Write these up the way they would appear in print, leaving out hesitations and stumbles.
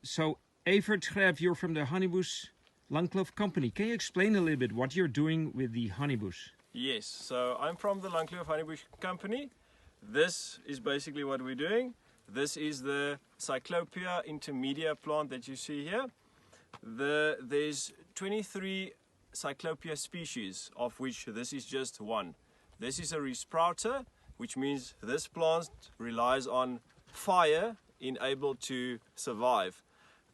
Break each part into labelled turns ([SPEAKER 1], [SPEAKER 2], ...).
[SPEAKER 1] So Evert Greeff, you're from the Honeybush Langkloof Company. Can you explain a little bit what you're doing with the honeybush?
[SPEAKER 2] Yes, so I'm from the Langkloof Honeybush Company. This is basically what we're doing. This is the Cyclopia intermedia plant that you see here. There's 23 Cyclopia species, of which this is just one. This is a resprouter, which means this plant relies on fire in able to survive.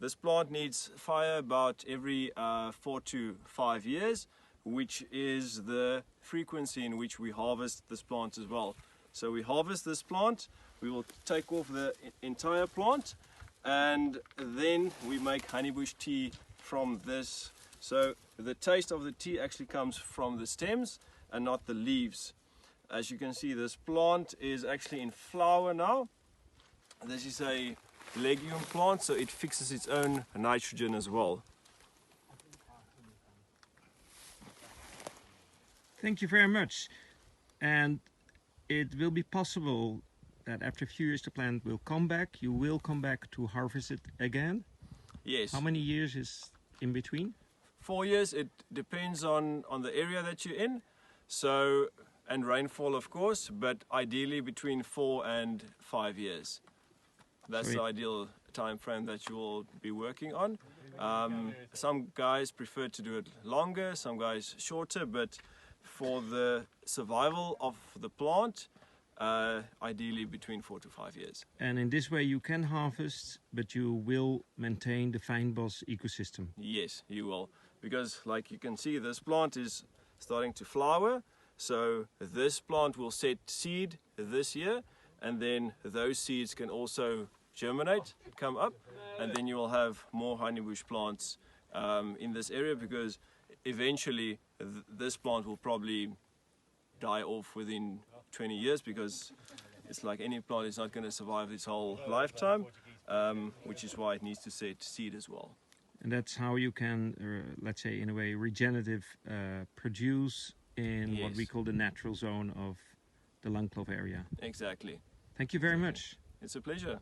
[SPEAKER 2] This plant needs fire about every 4 to 5 years, which is the frequency in which we harvest this plant as well. So we harvest this plant, we will take off the entire plant, and then we make honeybush tea from this. So the taste of the tea actually comes from the stems and not the leaves. As you can see, this plant is actually in flower now. This is a legume plant, so it fixes its own nitrogen as well.
[SPEAKER 1] Thank you very much. And it will be possible that after a few years the plant will come back. You will come back to harvest it again?
[SPEAKER 2] Yes.
[SPEAKER 1] How many years is in between?
[SPEAKER 2] 4 years. It depends on the area that you're in. So, and rainfall of course, but ideally between 4 and 5 years. That's the ideal time frame that you will be working on. Some guys prefer to do it longer, some guys shorter, but for the survival of the plant, ideally between 4 to 5 years.
[SPEAKER 1] And in this way you can harvest, but you will maintain the fynbos ecosystem.
[SPEAKER 2] Yes, you will. Because like you can see, this plant is starting to flower. So this plant will set seed this year, and then those seeds can also germinate, come up, and then you will have more honeybush plants in this area, because eventually this plant will probably die off within 20 years, because it's like any plant, is not going to survive its whole lifetime, which is why it needs to set seed as well.
[SPEAKER 1] And that's how you can, let's say in a way, regenerative produce in what we call the natural zone of the Langkloof area.
[SPEAKER 2] Exactly.
[SPEAKER 1] Thank you very much.
[SPEAKER 2] It's a pleasure.